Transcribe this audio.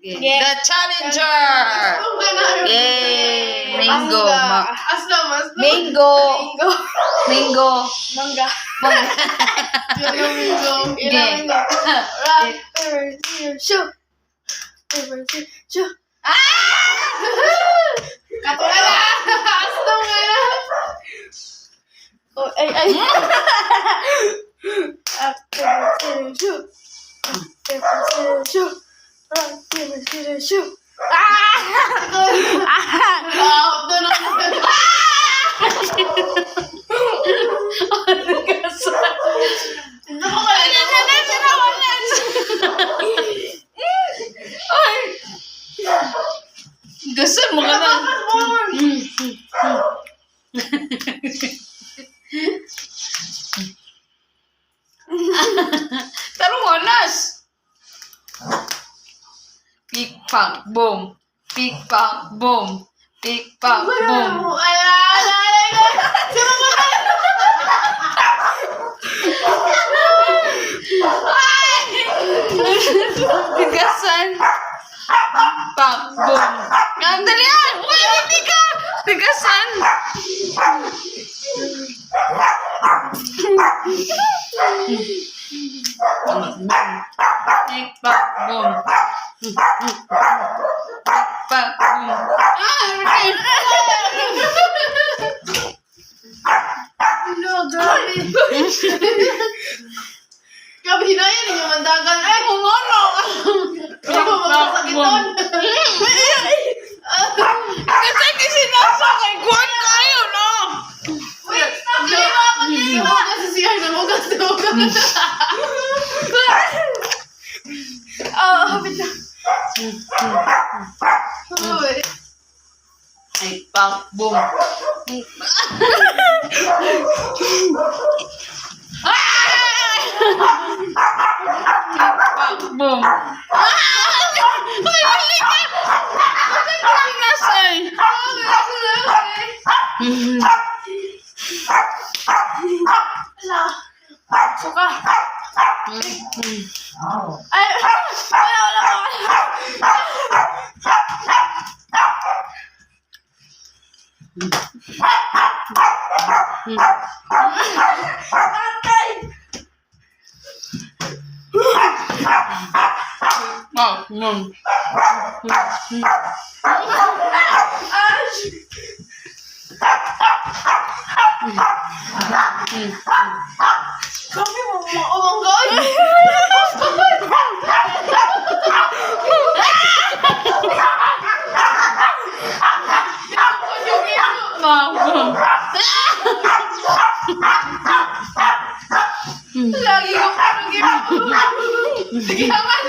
Okay. The challenger! Yay! Mango. Aslam. Mango. Mango. Mangga. Mango. Ilang mango. Rock, paper, scissors, shoot. Paper, scissors, shoot. Katulad na! Aslam nga na! Oh, ay. Rock, paper, scissors, shoot. Paper, scissors, shoot. Rock, paper, scissors, shoot. Doon ako. Gusto mo ka na. Tarong onas. Pick, pack, boom. Pick, pack, boom. Pick, pack, boom. Tigasan. Pack, boom. Ang dali yan. Uy, hindi ka. Tigasan. Pick, pack, boom. Pick, pack, boom. No, grabe. Grabe, hinayan ninyo mandagan. Ay, kung ano. Ako magsasakiton. Kasi nasa kay Juan kayo, no? Wait, stop. Hugas sa siya. Hugas. Hapit na. Ay, pack, boom. Pack, boom. Ay, hali ka! Ay, nasay. Suka. Ay, wala. Tatay! Pack, boom. Ash! Kami mo maulanggan. Pack, boom. Lagi ko parang ginagawa. Sige naman.